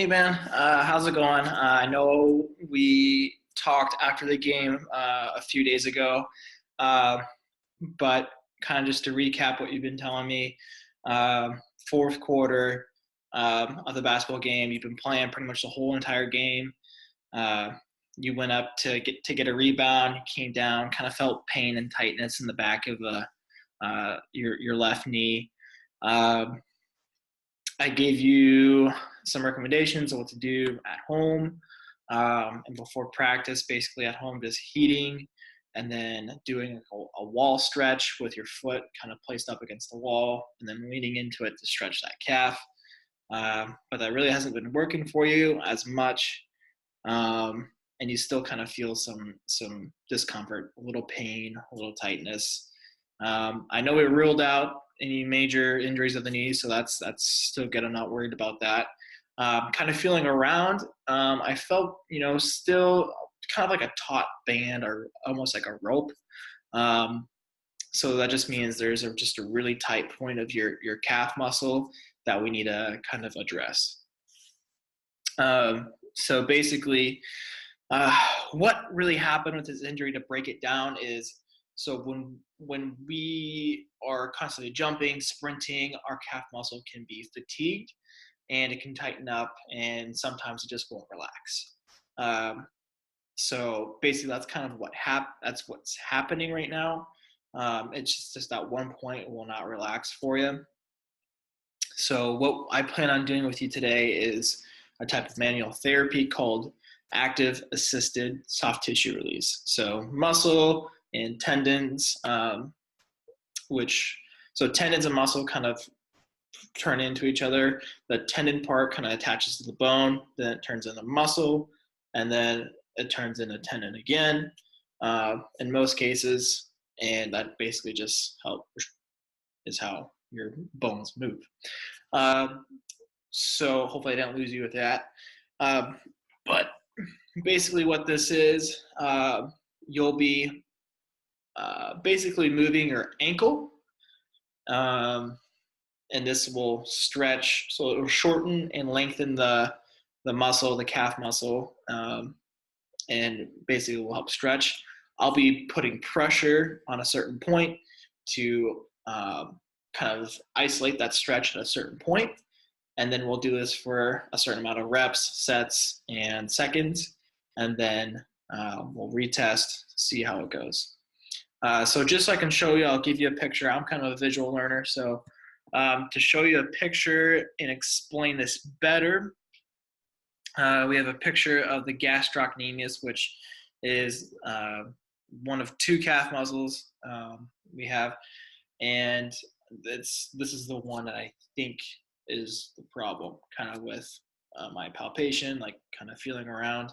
Hey man, how's it going? I know we talked after the game a few days ago, uh, but kind of just to recap what you've been telling me, fourth quarter of the basketball game, you've been playing pretty much the whole entire game. Uh, you went up to get a rebound, you came down, kind of felt pain and tightness in the back of your left knee. Um, I gave you some recommendations on what to do at home and before practice, basically at home, just heating and then doing a wall stretch with your foot kind of placed up against the wall and then leaning into it to stretch that calf. But that really hasn't been working for you as much. And you still kind of feel some discomfort, a little pain, a little tightness. I know we ruled out any major injuries of the knee, so that's still good. I'm not worried about that. Kind of feeling around, I felt still kind of like a taut band or almost like a rope. So that just means there's just a really tight point of your calf muscle that we need to kind of address. So basically, what really happened with this injury, to break it down, is so when we are constantly jumping, sprinting, our calf muscle can be fatigued and it can tighten up, and sometimes it just won't relax. So basically, that's kind of that's what's happening right now. It's just at one point will not relax for you. So what I plan on doing with you today is a type of manual therapy called active assisted soft tissue release. So muscle and tendons, so tendons and muscle kind of turn into each other. The tendon part kind of attaches to the bone, then it turns into muscle, and then it turns into tendon again in most cases. And that basically just is how your bones move. So hopefully I didn't lose you with that. But basically what this is, you'll be basically moving your ankle, and this will stretch, so it will shorten and lengthen the muscle, the calf muscle, and basically will help stretch. I'll be putting pressure on a certain point to kind of isolate that stretch at a certain point, and then we'll do this for a certain amount of reps, sets, and seconds, and then we'll retest, see how it goes. So just so I can show you, I'll give you a picture. I'm kind of a visual learner, so to show you a picture and explain this better, we have a picture of the gastrocnemius, which is one of two calf muscles we have, and this is the one that I think is the problem, kind of with my palpation, like kind of feeling around.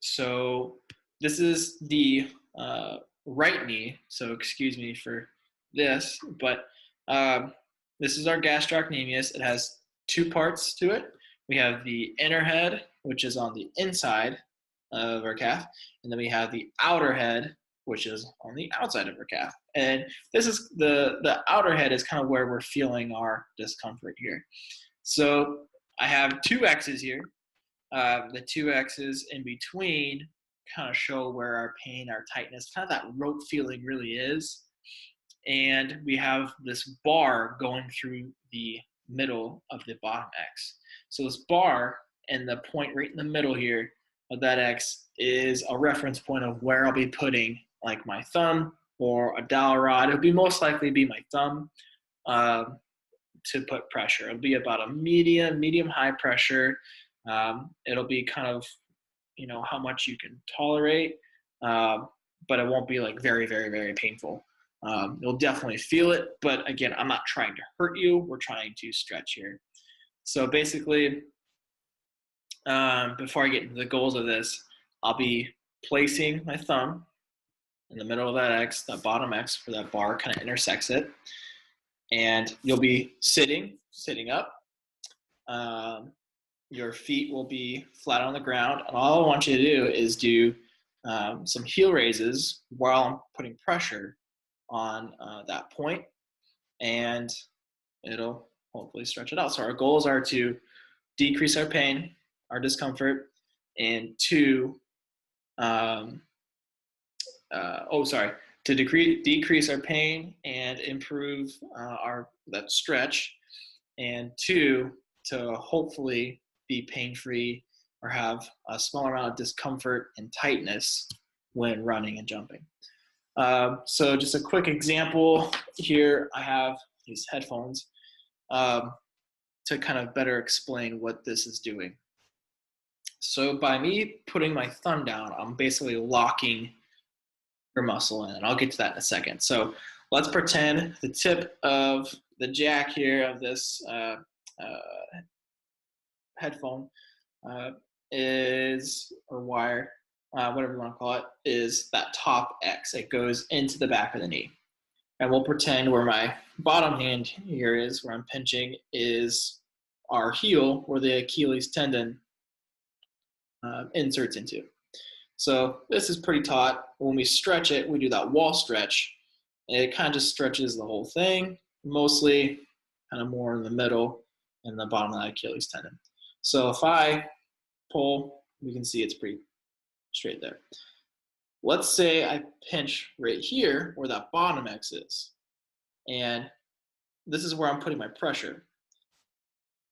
So this is the right knee, so excuse me for this, but this is our gastrocnemius. It has two parts to it. We have the inner head, which is on the inside of our calf, and then we have the outer head, which is on the outside of our calf. And this is the outer head is kind of where we're feeling our discomfort here. So I have two X's here. The two X's in between kind of show where our pain, our tightness, kind of that rope feeling really is. And we have this bar going through the middle of the bottom X. So this bar and the point right in the middle here of that X is a reference point of where I'll be putting like my thumb or a dowel rod. It'll be most likely be my thumb to put pressure. It'll be about a medium high pressure. It'll be kind of, how much you can tolerate, but it won't be like very, very, very painful. You'll definitely feel it, but again, I'm not trying to hurt you. We're trying to stretch here. So basically, before I get into the goals of this, I'll be placing my thumb in the middle of that X, that bottom X, where that bar kind of intersects it. And you'll be sitting up. Your feet will be flat on the ground. And all I want you to do is do some heel raises while I'm putting pressure on that point, and it'll hopefully stretch it out. So our goals are to decrease our pain, our discomfort, and two, um, to decrease our pain and improve that stretch, and two, to hopefully be pain-free or have a smaller amount of discomfort and tightness when running and jumping. So just a quick example here, I have these headphones to kind of better explain what this is doing. So by me putting my thumb down, I'm basically locking your muscle in, and I'll get to that in a second. So let's pretend the tip of the jack here of this headphone is, or wire, whatever you want to call it, is that top X. It goes into the back of the knee. And we'll pretend where my bottom hand here is, where I'm pinching, is our heel, where the Achilles tendon inserts into. So this is pretty taut. When we stretch it, we do that wall stretch. And it kind of just stretches the whole thing, mostly kind of more in the middle and the bottom of the Achilles tendon. So if I pull, we can see it's pretty straight there. Let's say I pinch right here where that bottom X is. And this is where I'm putting my pressure.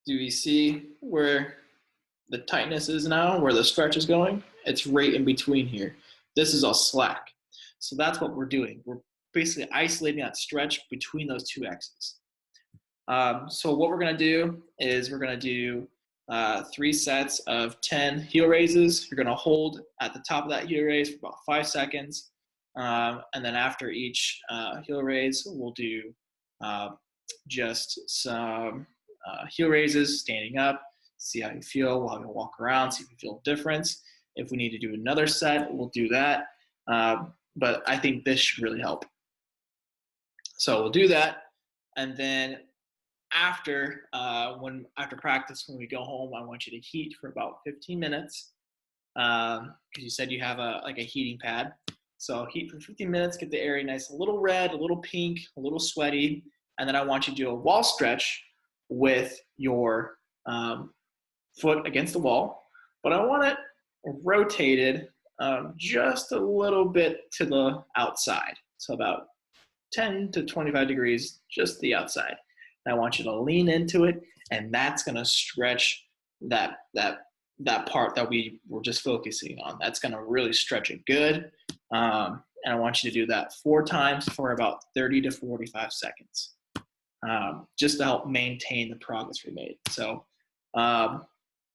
Do you see where the tightness is now, where the stretch is going? It's right in between here. This is all slack. So that's what we're doing. We're basically isolating that stretch between those two X's. So what we're going to do is we're going to do 3 sets of 10 heel raises. You're going to hold at the top of that heel raise for about 5 seconds. And then after each heel raise, we'll do just some heel raises, standing up, see how you feel. We'll have you walk around, see if you feel a difference. If we need to do another set, we'll do that. But I think this should really help. So we'll do that. And then after practice, when we go home, I want you to heat for about 15 minutes. Because you said you have a heating pad. So heat for 15 minutes, get the area nice, a little red, a little pink, a little sweaty. And then I want you to do a wall stretch with your foot against the wall. But I want it rotated just a little bit to the outside. So about 10 to 25 degrees, just the outside. And I want you to lean into it, and that's going to stretch that part that we were just focusing on. That's going to really stretch it good. And I want you to do that 4 times for about 30 to 45 seconds, just to help maintain the progress we made. So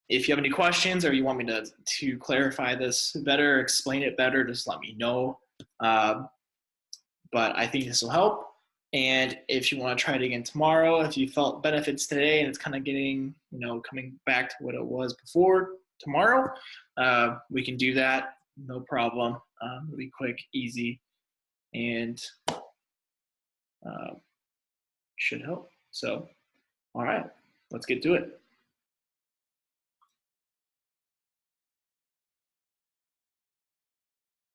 if you have any questions or you want me to clarify this better, explain it better, just let me know. But I think this will help. And if you want to try it again tomorrow, if you felt benefits today and it's kind of getting, coming back to what it was before tomorrow, we can do that. No problem. It'll be quick, easy, and should help. So, all right, let's get to it.